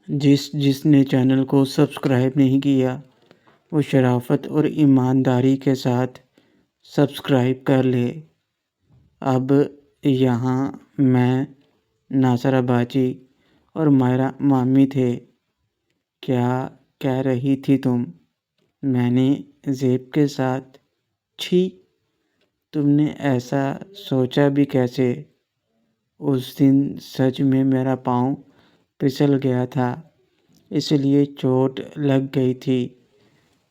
جس نے چینل کو سبسکرائب نہیں کیا وہ شرافت اور ایمانداری کے ساتھ سبسکرائب کر لے۔ اب یہاں میں، ناصرہ باجی اور مائرہ مامی تھے۔ کیا کہہ رہی تھی تم؟ میں نے زیب کے ساتھ۔ چھی، تم نے ایسا سوچا بھی کیسے؟ اس دن سچ میں میرا پاؤں پھسل گیا تھا، اس لیے چوٹ لگ گئی تھی۔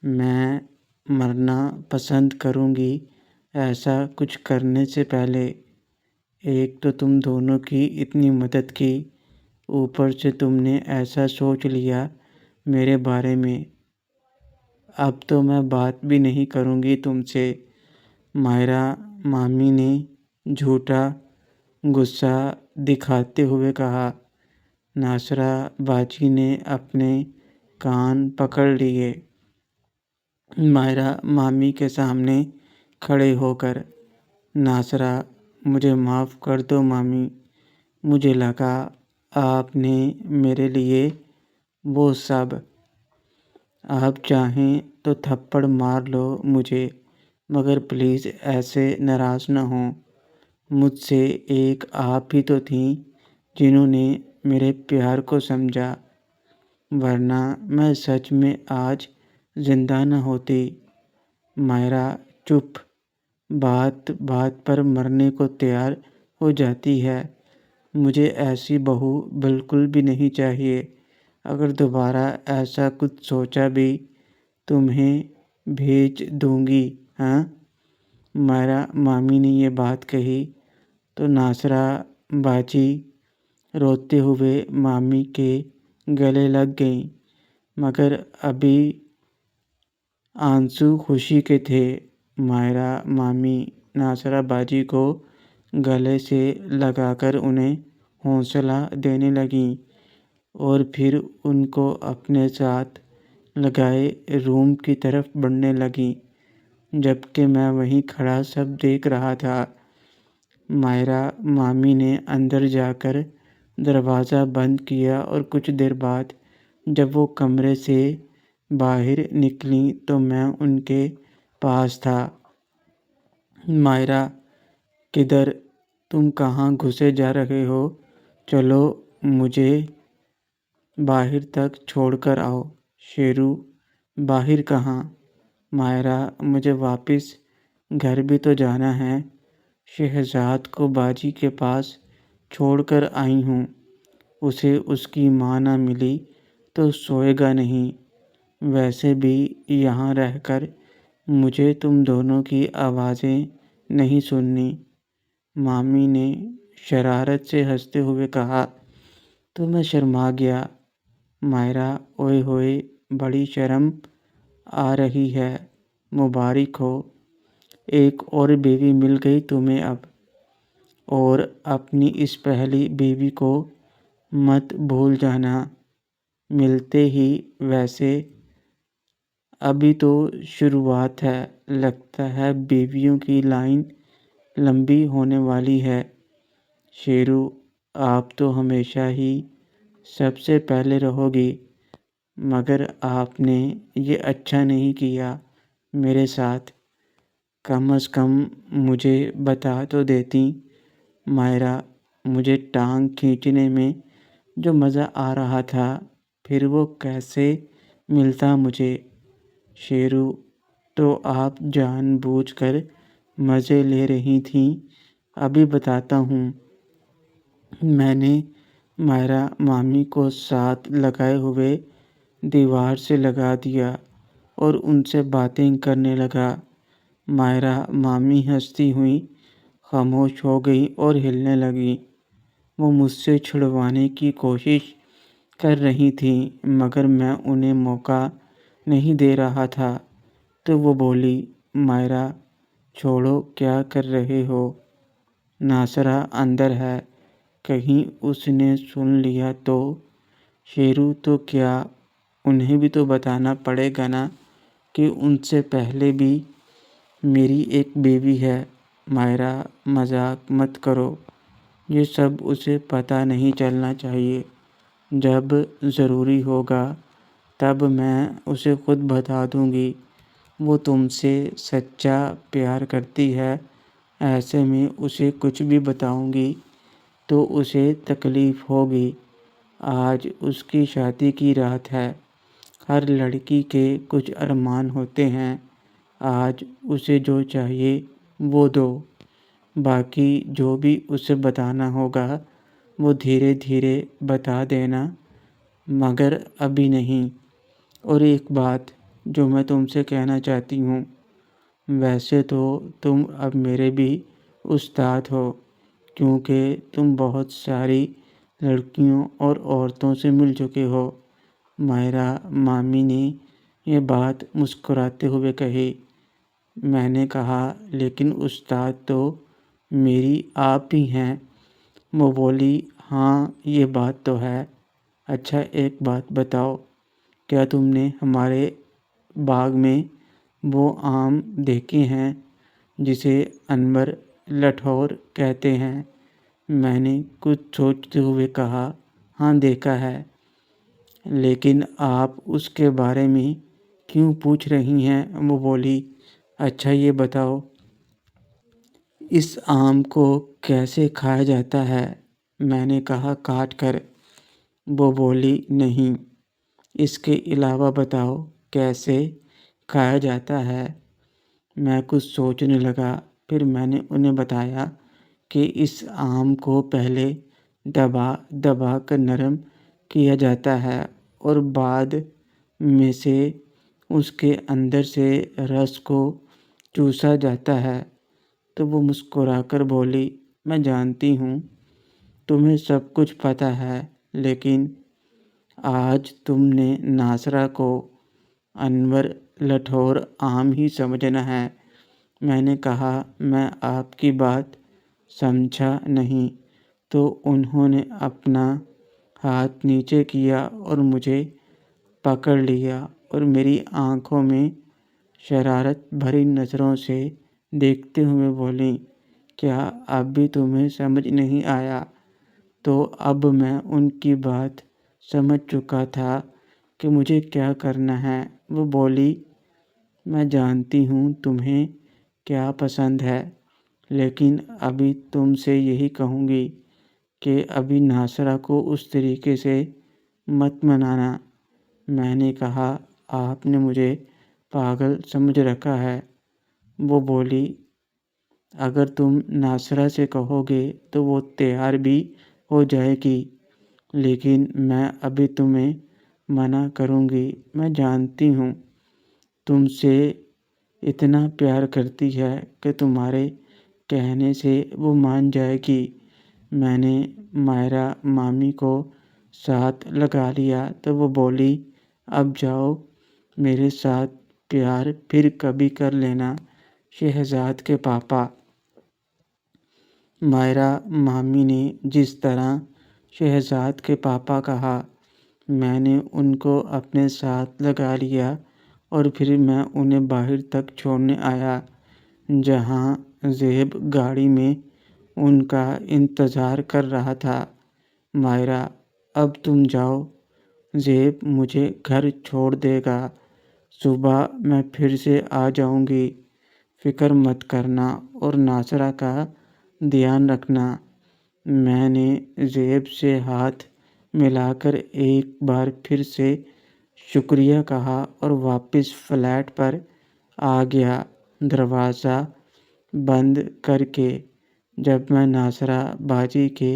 میں مرنا پسند کروں گی ایسا کچھ کرنے سے پہلے۔ ایک تو تم دونوں کی اتنی مدد کی، اوپر سے تم نے ایسا سوچ لیا میرے بارے میں۔ اب تو میں بات بھی نہیں کروں گی تم سے۔ مائرہ مامی نے جھوٹا غصہ دکھاتے ہوئے کہا۔ ناصرہ باجی نے اپنے کان پکڑ لیے، مائرہ مامی کے سامنے کھڑے ہو کر۔ ناصرہ، مجھے معاف کر دو مامی، مجھے لگا آپ نے میرے لیے وہ سب۔ آپ چاہیں تو تھپڑ مار لو مجھے، مگر پلیز ایسے ناراض نہ ہوں۔ مجھ سے ایک آپ ہی تو تھیں جنہوں نے میرے پیار کو سمجھا، ورنہ میں سچ میں آج زندہ نہ ہوتی۔ مائرہ چپ، بات بات پر مرنے کو تیار ہو جاتی ہے۔ مجھے ایسی بہو بالکل بھی نہیں چاہیے۔ اگر دوبارہ ایسا کچھ سوچا بھی، تمہیں بھیج دوں گی۔ ہاں؟ مائرہ مامی نے یہ بات کہی تو ناصرہ باجی روتے ہوئے مامی کے گلے لگ گئیں، مگر ابھی آنسو خوشی کے تھے۔ مائرہ مامی ناصرہ باجی کو گلے سے لگا کر انہیں حوصلہ دینے لگیں اور پھر ان کو اپنے ساتھ لگائے روم کی طرف بڑھنے لگیں، جبکہ میں وہیں کھڑا سب دیکھ رہا تھا۔ مائرہ مامی نے اندر جا کر دروازہ بند کیا اور کچھ دیر بعد جب وہ کمرے سے باہر نکلیں تو میں ان کے پاس تھا۔ مائرہ، کدھر؟ تم کہاں گھسے جا رہے ہو؟ چلو مجھے باہر تک چھوڑ کر آؤ۔ شیرو، باہر کہاں؟ مائرہ، مجھے واپس گھر بھی تو جانا ہے۔ شہزاد کو باجی کے پاس چھوڑ کر آئی ہوں، اسے اس کی ماں نہ ملی تو سوئے گا نہیں۔ ویسے بھی یہاں رہ کر مجھے تم دونوں کی آوازیں نہیں سننی۔ مامی نے شرارت سے ہنستے ہوئے کہا تو میں شرما گیا۔ مائرہ، اوئے ہوئے، بڑی شرم آ رہی ہے۔ مبارک ہو، ایک اور بیوی مل گئی تمہیں اب، اور اپنی اس پہلی بیوی کو مت بھول جانا۔ ملتے ہی، ویسے ابھی تو شروعات ہے، لگتا ہے بیویوں کی لائن لمبی ہونے والی ہے۔ شیرو، آپ تو ہمیشہ ہی سب سے پہلے رہو گی، مگر آپ نے یہ اچھا نہیں کیا میرے ساتھ۔ کم از کم مجھے بتا تو دیتی۔ مائرہ، مجھے ٹانگ کھینچنے میں جو مزہ آ رہا تھا، پھر وہ کیسے ملتا مجھے؟ شیرو، تو آپ جان بوجھ کر مزے لے رہی تھیں۔ ابھی بتاتا ہوں۔ میں نے مائرہ مامی کو ساتھ لگائے ہوئے دیوار سے لگا دیا اور ان سے باتیں کرنے لگا۔ مائرہ مامی ہنستی ہوئیں خاموش ہو گئی اور ہلنے لگیں۔ وہ مجھ سے چھڑوانے کی کوشش کر رہی تھیں، مگر میں انہیں موقع نہیں دے رہا تھا، تو وہ بولی، مائرہ چھوڑو، کیا کر رہے ہو؟ ناصرہ اندر ہے، کہیں اس نے سن لیا تو؟ شیرو، تو کیا؟ انہیں بھی تو بتانا پڑے گا نا کہ ان سے پہلے بھی میری ایک بیوی ہے۔ مائرہ، مذاق مت کرو، یہ سب اسے پتہ نہیں چلنا چاہیے۔ جب ضروری ہوگا تب میں اسے خود بتا دوں گی۔ وہ تم سے سچا پیار کرتی ہے، ایسے میں اسے کچھ بھی بتاؤں گی تو اسے تکلیف ہوگی۔ آج اس کی شادی کی رات ہے۔ ہر لڑکی کے کچھ ارمان ہوتے ہیں۔ آج اسے جو چاہیے وہ دو، باقی جو بھی اسے بتانا ہوگا وہ دھیرے دھیرے بتا دینا، مگر ابھی نہیں۔ اور ایک بات جو میں تم سے کہنا چاہتی ہوں، ویسے تو تم اب میرے بھی استاد ہو، کیونکہ تم بہت ساری لڑکیوں اور عورتوں سے مل چکے ہو۔ مائرہ مامی نے یہ بات مسکراتے ہوئے کہی۔ میں نے کہا، لیکن استاد تو میری آپ ہی ہیں۔ وہ بولی، ہاں یہ بات تو ہے۔ اچھا ایک بات بتاؤ، کیا تم نے ہمارے باغ میں وہ آم دیکھے ہیں جسے انور لٹھور کہتے ہیں؟ میں نے کچھ سوچتے ہوئے کہا، ہاں دیکھا ہے۔ لیکن آپ اس کے بارے میں کیوں پوچھ رہی ہیں؟ وہ بولی، اچھا یہ بتاؤ، اس آم کو کیسے کھایا جاتا ہے؟ میں نے کہا، کاٹ کر۔ وہ بولی، نہیں، اس کے علاوہ بتاؤ کیسے کھایا جاتا ہے۔ میں کچھ سوچنے لگا، پھر میں نے انہیں بتایا کہ اس آم کو پہلے دبا دبا کر نرم کیا جاتا ہے اور بعد میں سے اس کے اندر سے رس کو چوسا جاتا ہے۔ تو وہ مسکرا کر بولی، میں جانتی ہوں تمہیں سب کچھ پتہ ہے، لیکن آج تم نے ناصرہ کو انور لٹھور آم ہی سمجھنا ہے۔ میں نے کہا، میں آپ کی بات سمجھا نہیں۔ تو انہوں نے اپنا ہاتھ نیچے کیا اور مجھے پکڑ لیا اور میری آنکھوں میں شرارت بھری نظروں سے دیکھتے ہوئے بولیں، کیا اب بھی تمہیں سمجھ نہیں آیا؟ تو اب میں ان کی بات سمجھ چکا تھا کہ مجھے کیا کرنا ہے۔ وہ بولی، میں جانتی ہوں تمہیں کیا پسند ہے، لیکن ابھی تم سے یہی کہوں گی کہ ابھی ناصرہ کو اس طریقے سے مت منانا۔ میں نے کہا، آپ نے مجھے پاگل سمجھ رکھا ہے۔ وہ بولی، اگر تم ناصرہ سے کہو گے تو وہ تیار بھی ہو جائے گی، لیکن میں ابھی تمہیں منع کروں گی۔ میں جانتی ہوں تم سے اتنا پیار کرتی ہے کہ تمہارے کہنے سے وہ مان جائے گی۔ میں نے مائرہ مامی کو ساتھ لگا لیا تو وہ بولی، اب جاؤ، میرے ساتھ پیار پھر کبھی کر لینا شہزاد کے پاپا۔ مائرہ مامی نے جس طرح شہزاد کے پاپا کہا، میں نے ان کو اپنے ساتھ لگا لیا اور پھر میں انہیں باہر تک چھوڑنے آیا، جہاں زیب گاڑی میں ان کا انتظار کر رہا تھا۔ مائرہ، اب تم جاؤ، زیب مجھے گھر چھوڑ دے گا، صبح میں پھر سے آ جاؤں گی، فکر مت کرنا اور ناصرہ کا دھیان رکھنا۔ میں نے زیب سے ہاتھ ملا کر ایک بار پھر سے شکریہ کہا اور واپس فلیٹ پر آ گیا، دروازہ بند کر کے۔ جب میں ناصرہ باجی کے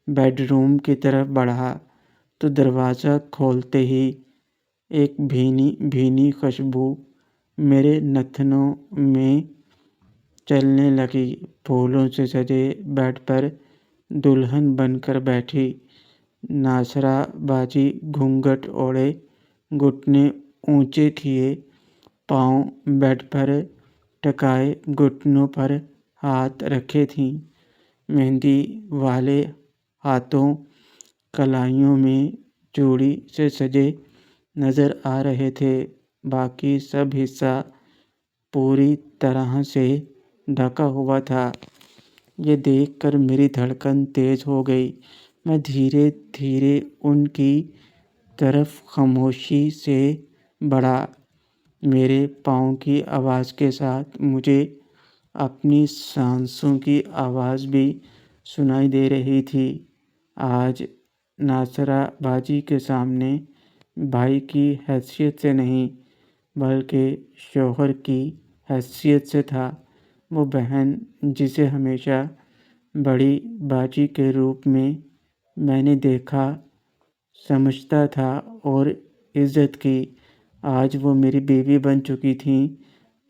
بیڈ روم کی طرف بڑھا تو دروازہ کھولتے ہی ایک بھینی بھینی خوشبو میرے نتنوں میں چلنے لگی۔ پھولوں سے سجے بیڈ پر دلہن بن کر بیٹھی ناصرہ باجی گھونگھٹ اوڑھے، گھٹنے اونچے کیے، پاؤں بیڈ پر ٹکائے گھٹنوں پر ہاتھ رکھے تھیں۔ مہندی والے ہاتھوں کلائیوں میں چوڑی سے سجے نظر آ رہے تھے، باقی سب حصہ پوری طرح سے ڈھکا ہوا تھا۔ یہ دیکھ کر میری دھڑکن تیز ہو گئی۔ میں دھیرے دھیرے ان کی طرف خاموشی سے بڑھا۔ میرے پاؤں کی آواز کے ساتھ مجھے اپنی سانسوں کی آواز بھی سنائی دے رہی تھی۔ آج ناصرہ باجی کے سامنے بھائی کی حیثیت سے نہیں بلکہ شوہر کی حیثیت سے تھا۔ وہ بہن جسے ہمیشہ بڑی باجی کے روپ میں نے دیکھا سمجھتا تھا اور عزت کی، آج وہ میری بیوی بن چکی تھیں۔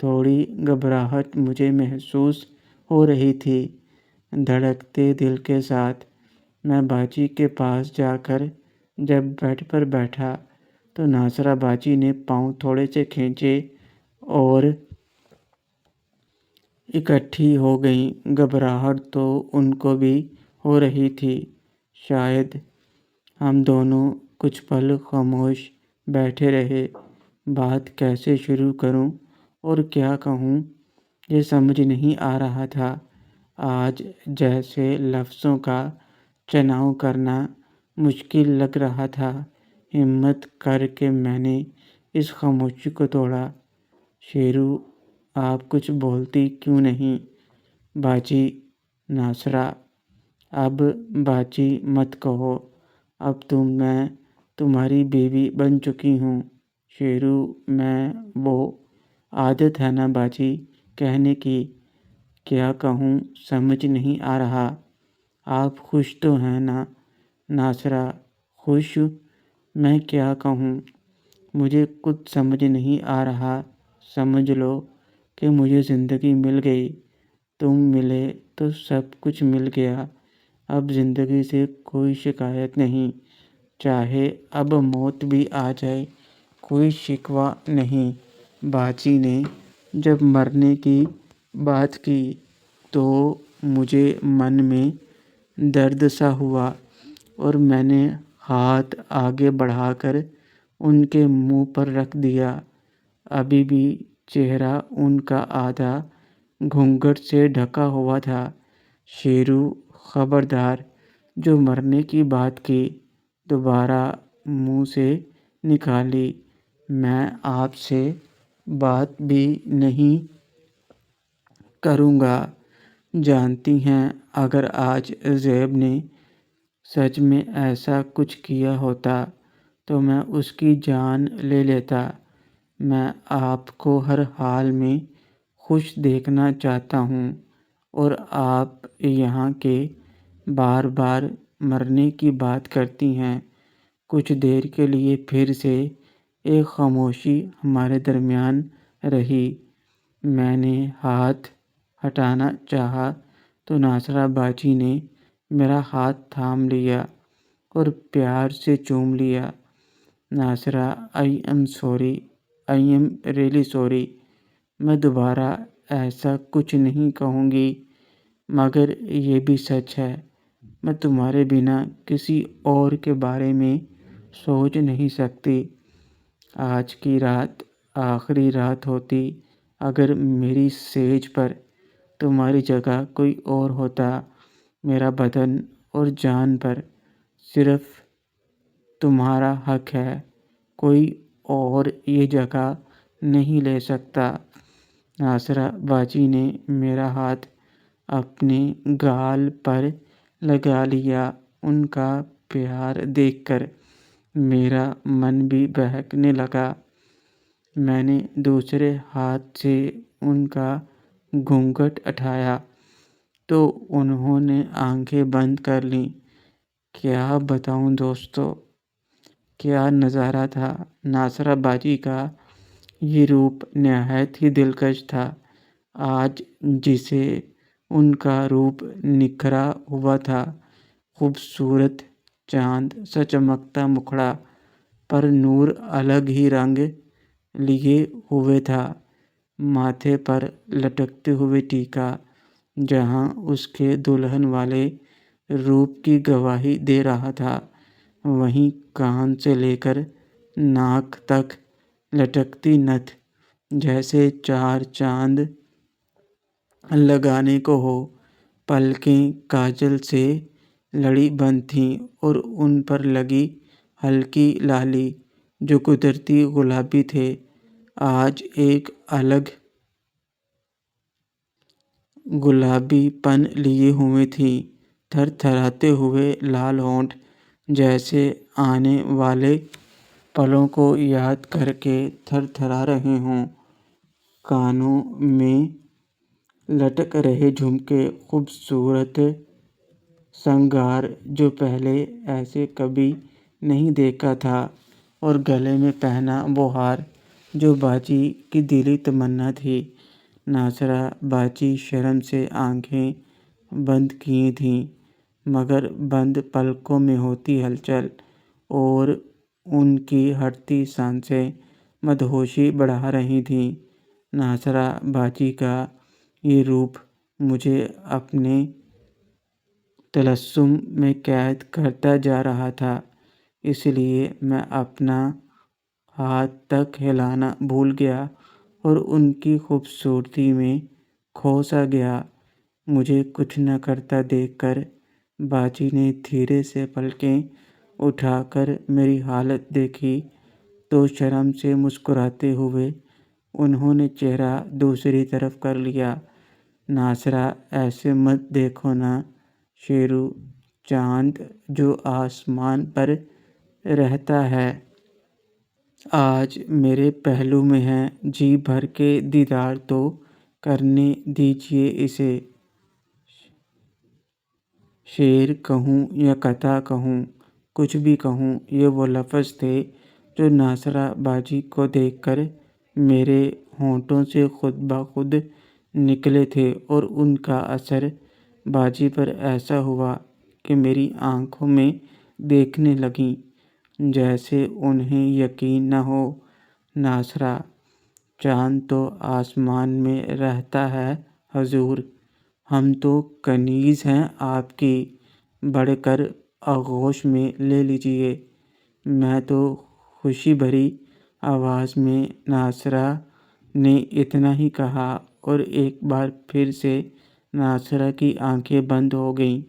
تھوڑی گھبراہٹ مجھے محسوس ہو رہی تھی۔ دھڑکتے دل کے ساتھ میں باجی کے پاس جا کر جب بیڈ پر بیٹھا تو ناصرہ باجی نے پاؤں تھوڑے سے کھینچے اور اکٹھی ہو گئیں۔ گھبراہٹ تو ان کو بھی ہو رہی تھی۔ شاید ہم دونوں کچھ پل خاموش بیٹھے رہے۔ بات کیسے شروع کروں اور کیا کہوں یہ سمجھ نہیں آ رہا تھا۔ آج جیسے لفظوں کا چناؤ کرنا مشکل لگ رہا تھا۔ ہمت کر کے میں نے اس خاموشی کو توڑا۔ شیرو، آپ کچھ بولتی کیوں نہیں؟ باجی، ناصرہ، اب باجی مت کہو، اب میں تمہاری بیوی بن چکی ہوں۔ شیرو، میں وہ عادت ہے نا باجی کہنے کی، کیا کہوں سمجھ نہیں آ رہا۔ آپ خوش تو ہیں نا؟ ناصرہ، خوش؟ میں کیا کہوں، مجھے کچھ سمجھ نہیں آ رہا۔ سمجھ لو کہ مجھے زندگی مل گئی، تم ملے تو سب کچھ مل گیا۔ اب زندگی سے کوئی شکایت نہیں، چاہے اب موت بھی آ جائے کوئی شکوہ نہیں۔ باجی نے جب مرنے کی بات کی تو مجھے من میں درد سا ہوا اور میں نے ہاتھ آگے بڑھا کر ان کے منہ پر رکھ دیا۔ ابھی بھی چہرہ ان کا آدھا گھونگھٹ سے ڈھکا ہوا تھا۔ شیرو، خبردار، جو مرنے کی بات کی دوبارہ منہ سے نکالی، میں آپ سے بات بھی نہیں کروں گا۔ جانتی ہیں اگر آج زیب نے سچ میں ایسا کچھ کیا ہوتا تو میں اس کی جان لے لیتا۔ میں آپ کو ہر حال میں خوش دیکھنا چاہتا ہوں اور آپ یہاں کے بار بار مرنے کی بات کرتی ہیں۔ کچھ دیر کے لیے پھر سے ایک خاموشی ہمارے درمیان رہی۔ میں نے ہاتھ ہٹانا چاہا تو ناصرہ باجی نے میرا ہاتھ تھام لیا اور پیار سے چوم لیا۔ Nasira, I am sorry, I am really sorry. میں دوبارہ ایسا کچھ نہیں کہوں گی، مگر یہ بھی سچ ہے، میں تمہارے بنا کسی اور کے بارے میں سوچ نہیں سکتی۔ آج کی رات آخری رات ہوتی اگر میری سیج پر تمہاری جگہ کوئی اور ہوتا۔ میرا بدن اور جان پر صرف تمہارا حق ہے، کوئی اور یہ جگہ نہیں لے سکتا۔ ناصرہ باجی نے میرا ہاتھ اپنے گال پر لگا لیا۔ ان کا پیار دیکھ کر میرا من بھی بہکنے لگا۔ میں نے دوسرے ہاتھ سے ان کا گھونگھٹ اٹھایا تو انہوں نے آنکھیں بند کر لیں۔ کیا بتاؤں دوستو، کیا نظارہ تھا! ناصرہ باجی کا یہ روپ نہایت ہی دلکش تھا۔ آج جیسے ان کا روپ نکھرا ہوا تھا۔ خوبصورت چاند سا چمکتا مکھڑا پر نور الگ ہی رنگ لیے ہوئے تھا۔ ماتھے پر لٹکتے ہوئے ٹیکا جہاں اس کے دلہن والے روپ کی گواہی دے رہا تھا، وہیں کان سے لے کر ناک تک لٹکتی نتھ جیسے چار چاند لگانے کو ہو۔ پلکیں کاجل سے لڑی بند تھیں اور ان پر لگی ہلکی لالی جو قدرتی گلابی تھے آج ایک الگ گلابی پن لیے ہوئے تھیں، تھر تھراتے ہوئے لال ہونٹ جیسے آنے والے پلوں کو یاد کر کے تھر تھرا رہے ہوں، کانوں میں لٹک رہے جھمکے خوبصورت سنگار جو پہلے ایسے کبھی نہیں دیکھا تھا، اور گلے میں پہنا وہ ہار جو باجی کی دلی تمنا تھی۔ ناصرہ باجی شرم سے آنکھیں بند کیے تھیں، مگر بند پلکوں میں ہوتی ہلچل اور ان کی ہٹتی سانسیں مدہوشی بڑھا رہی تھیں۔ ناصرہ باجی کا یہ روپ مجھے اپنے طلسم میں قید کرتا جا رہا تھا، اس لیے میں اپنا ہاتھ تک ہلانا بھول گیا اور ان کی خوبصورتی میں کھو سا گیا۔ مجھے کچھ نہ کرتا دیکھ کر باجی نے دھیرے سے پلکیں اٹھا کر میری حالت دیکھی تو شرم سے مسکراتے ہوئے انہوں نے چہرہ دوسری طرف کر لیا۔ ناصرہ ایسے مت دیکھو نا شیرو، چاند جو آسمان پر رہتا ہے آج میرے پہلو میں ہے، جی بھر کے دیدار تو کرنے دیجیے اسے۔ شعر کہوں یا کتھا کہوں، کچھ بھی کہوں، یہ وہ لفظ تھے جو ناصرہ باجی کو دیکھ کر میرے ہونٹوں سے خود بخود نکلے تھے، اور ان کا اثر باجی پر ایسا ہوا کہ میری آنکھوں میں دیکھنے لگیں جیسے انہیں یقین نہ ہو۔ ناصرہ، چاند تو آسمان میں رہتا ہے حضور، ہم تو کنیز ہیں آپ کی، بڑھ کر آغوش میں لے لیجیے۔ میں تو خوشی بھری آواز میں ناصرہ نے اتنا ہی کہا اور ایک بار پھر سے ناصرہ کی آنکھیں بند ہو گئیں،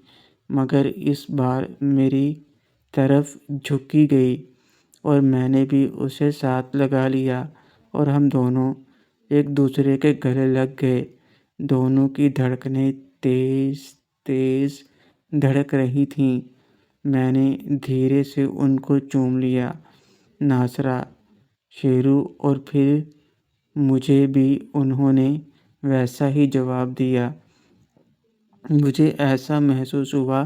مگر اس بار میری طرف جھکی گئی اور میں نے بھی اسے ساتھ لگا لیا اور ہم دونوں ایک دوسرے کے گلے لگ گئے۔ دونوں کی دھڑکنیں تیز تیز دھڑک رہی تھیں۔ میں نے دھیرے سے ان کو چوم لیا۔ ناصرہ، شیرو، اور پھر مجھے بھی انہوں نے ویسا ہی جواب دیا۔ مجھے ایسا محسوس ہوا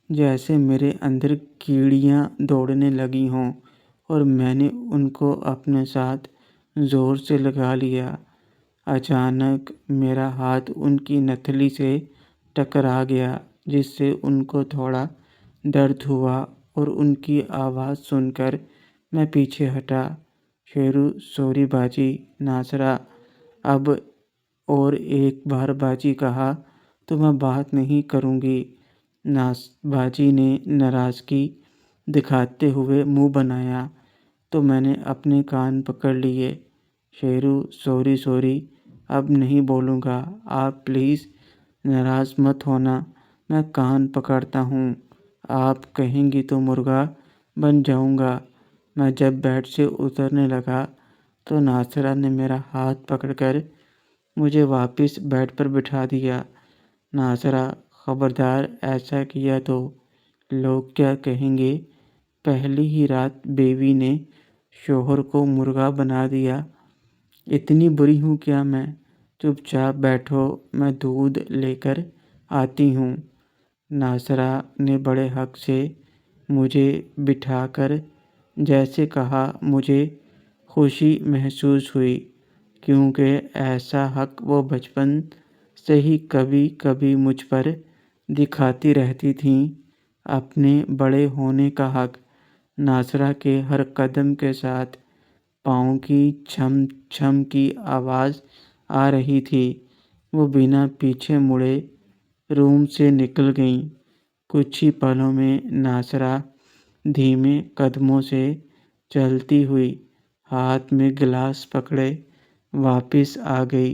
جیسے میرے اندر کیڑیاں دوڑنے لگی ہوں اور میں نے ان کو اپنے ساتھ زور سے لگا لیا۔ اچانک میرا ہاتھ ان کی نتھلی سے ٹکرا گیا جس سے ان کو تھوڑا درد ہوا اور ان کی آواز سن کر میں پیچھے ہٹا۔ شیرو، سوری باجی۔ ناصرہ، اب اور ایک بار باجی کہا تو میں بات نہیں کروں گی۔ باجی نے ناراضگی دکھاتے ہوئے منہ بنایا تو میں نے اپنے کان پکڑ لیے۔ شیرو، سوری سوری، اب نہیں بولوں گا، آپ پلیز ناراض مت ہونا، میں کان پکڑتا ہوں، آپ کہیں گی تو مرغا بن جاؤں گا۔ میں جب بیڈ سے اترنے لگا تو ناصرہ نے میرا ہاتھ پکڑ کر مجھے واپس بیڈ پر بٹھا دیا۔ ناصرہ، خبردار ایسا کیا تو لوگ کیا کہیں گے؟ پہلی ہی رات بیوی نے شوہر کو مرغا بنا دیا، اتنی بری ہوں کیا میں؟ چپ چاپ بیٹھو، میں دودھ لے کر آتی ہوں۔ ناصرہ نے بڑے حق سے مجھے بٹھا کر جیسے کہا۔ مجھے خوشی محسوس ہوئی کیونکہ ایسا حق وہ بچپن سے ہی کبھی کبھی مجھ پر دکھاتی رہتی تھیں، اپنے بڑے ہونے کا حق۔ ناصرہ کے ہر قدم کے ساتھ پاؤں کی چھم چھم کی آواز آ رہی تھی۔ وہ بنا پیچھے مڑے روم سے نکل گئیں۔ کچھ ہی پلوں میں ناصرہ دھیمے قدموں سے چلتی ہوئی ہاتھ میں گلاس پکڑے واپس آ گئی۔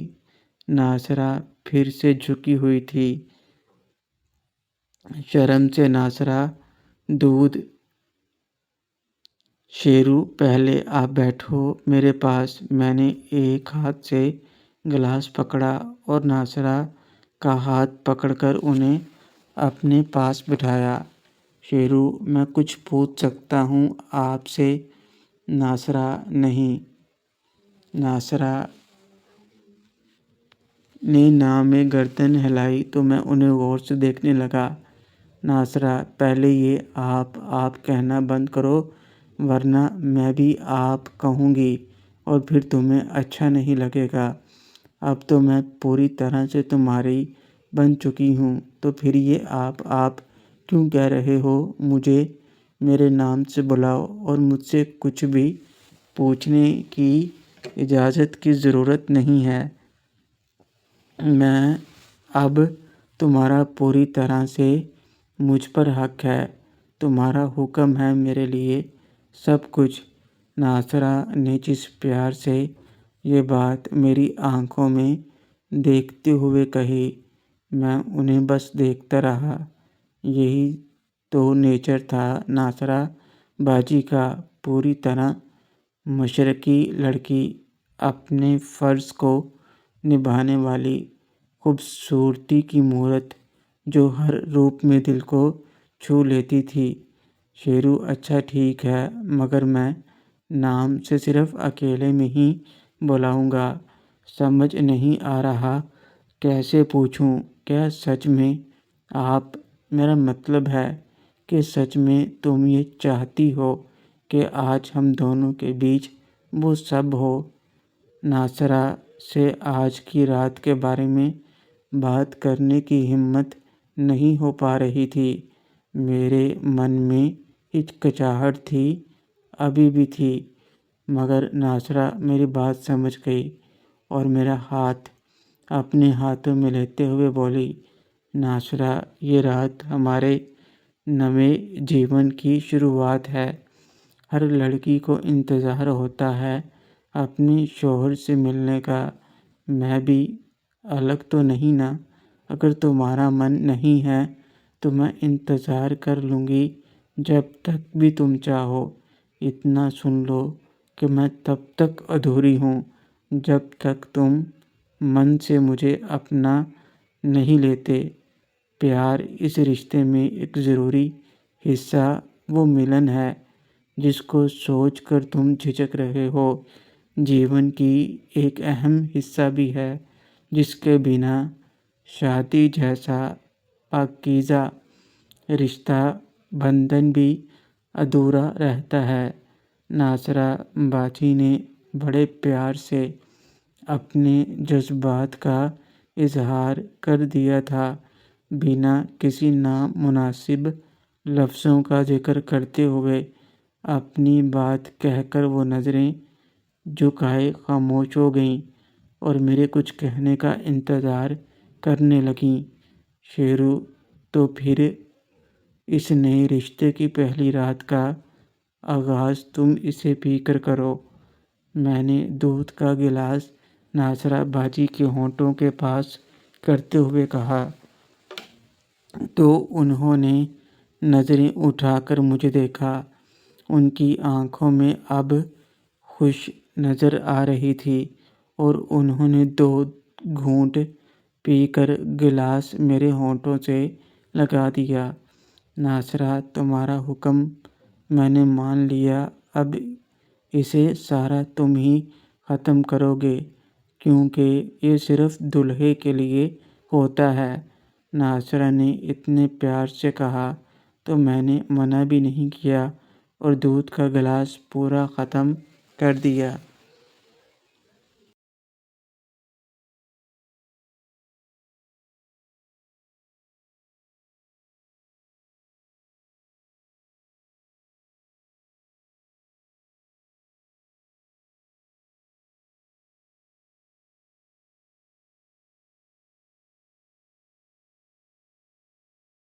ناصرہ پھر سے جھکی ہوئی تھی۔ شرم سے ناصرہ دودھ شیرو پہلے آپ بیٹھو میرے پاس۔ میں نے ایک ہاتھ سے گلاس پکڑا اور ناصرہ کا ہاتھ پکڑ کر انہیں اپنے پاس بٹھایا۔ شیرو، میں کچھ پوچھ سکتا ہوں آپ سے؟ ناصرہ، نہیں۔ ناصرہ نے ناں میں گردن ہلائی تو میں انہیں غور سے دیکھنے لگا۔ ناصرہ، پہلے یہ آپ کہنا بند کرو ورنہ میں بھی آپ کہوں گی اور پھر تمہیں اچھا نہیں لگے گا۔ اب تو میں پوری طرح سے تمہاری بن چکی ہوں، تو پھر یہ آپ کیوں کہہ رہے ہو؟ مجھے میرے نام سے بلاؤ اور مجھ سے کچھ بھی پوچھنے کی اجازت کی ضرورت نہیں ہے۔ میں اب تمہارا پوری طرح سے مجھ پر حق ہے۔ تمہارا حکم ہے میرے لیے سب کچھ۔ ناصرہ نے جس پیار سے یہ بات میری آنکھوں میں دیکھتے ہوئے کہی، میں انہیں بس دیکھتا رہا۔ یہی تو نیچر تھا ناصرہ باجی کا، پوری طرح مشرقی لڑکی، اپنے فرض کو نبھانے والی، خوبصورتی کی مورت جو ہر روپ میں دل کو چھو لیتی تھی۔ شیرو، اچھا ٹھیک ہے، مگر میں نام سے صرف اکیلے میں ہی بلاؤں گا۔ سمجھ نہیں آ رہا کیسے پوچھوں؟ کیا سچ میں آپ، میرا مطلب ہے کہ سچ میں تم یہ چاہتی ہو کہ آج ہم دونوں کے بیچ وہ سب ہو؟ ناصرہ سے آج کی رات کے بارے میں بات کرنے کی ہمت نہیں ہو پا رہی تھی۔ میرے من میں ہچکچاہٹ تھی، ابھی بھی تھی، مگر ناصرہ میری بات سمجھ گئی اور میرا ہاتھ اپنے ہاتھوں میں لیتے ہوئے بولی، ناصرہ، یہ رات ہمارے نئے جیون کی شروعات ہے۔ ہر لڑکی کو انتظار ہوتا ہے اپنے شوہر سے ملنے کا۔ میں بھی الگ تو نہیں نا؟ اگر تمہارا من نہیں ہے تو میں انتظار کر لوں گی جب تک بھی تم چاہو۔ اتنا سن لو کہ میں تب تک ادھوری ہوں جب تک تم من سے مجھے اپنا نہیں لیتے۔ پیار، اس رشتے میں ایک ضروری حصہ وہ ملن ہے جس کو سوچ کر تم جھجک رہے ہو، جیون کی ایک اہم حصہ بھی ہے جس کے بنا شادی جیسا پاکیزہ رشتہ بندھن بھی ادھورا رہتا ہے۔ ناصرہ باجی نے بڑے پیار سے اپنے جذبات کا اظہار کر دیا تھا، بنا کسی نامناسب لفظوں کا ذکر کرتے ہوئے۔ اپنی بات کہہ کر وہ نظریں جھکائے خاموش ہو گئیں اور میرے کچھ کہنے کا انتظار کرنے لگیں۔ شیرو، تو پھر اس نئے رشتے کی پہلی رات کا آغاز تم اسے پی کر کرو۔ میں نے دودھ کا گلاس ناصرہ باجی کے ہونٹوں کے پاس کرتے ہوئے کہا تو انہوں نے نظریں اٹھا کر مجھے دیکھا۔ ان کی آنکھوں میں اب خوش نظر آ رہی تھی اور انہوں نے 2 گھونٹ پی کر گلاس میرے ہونٹوں سے لگا دیا۔ ناصرہ، تمہارا حکم میں نے مان لیا، اب اسے سارا تم ہی ختم کرو گے، کیونکہ یہ صرف دولہے کے لیے ہوتا ہے۔ ناصرہ نے اتنے پیار سے کہا تو میں نے منع بھی نہیں کیا اور دودھ کا گلاس پورا ختم کر دیا۔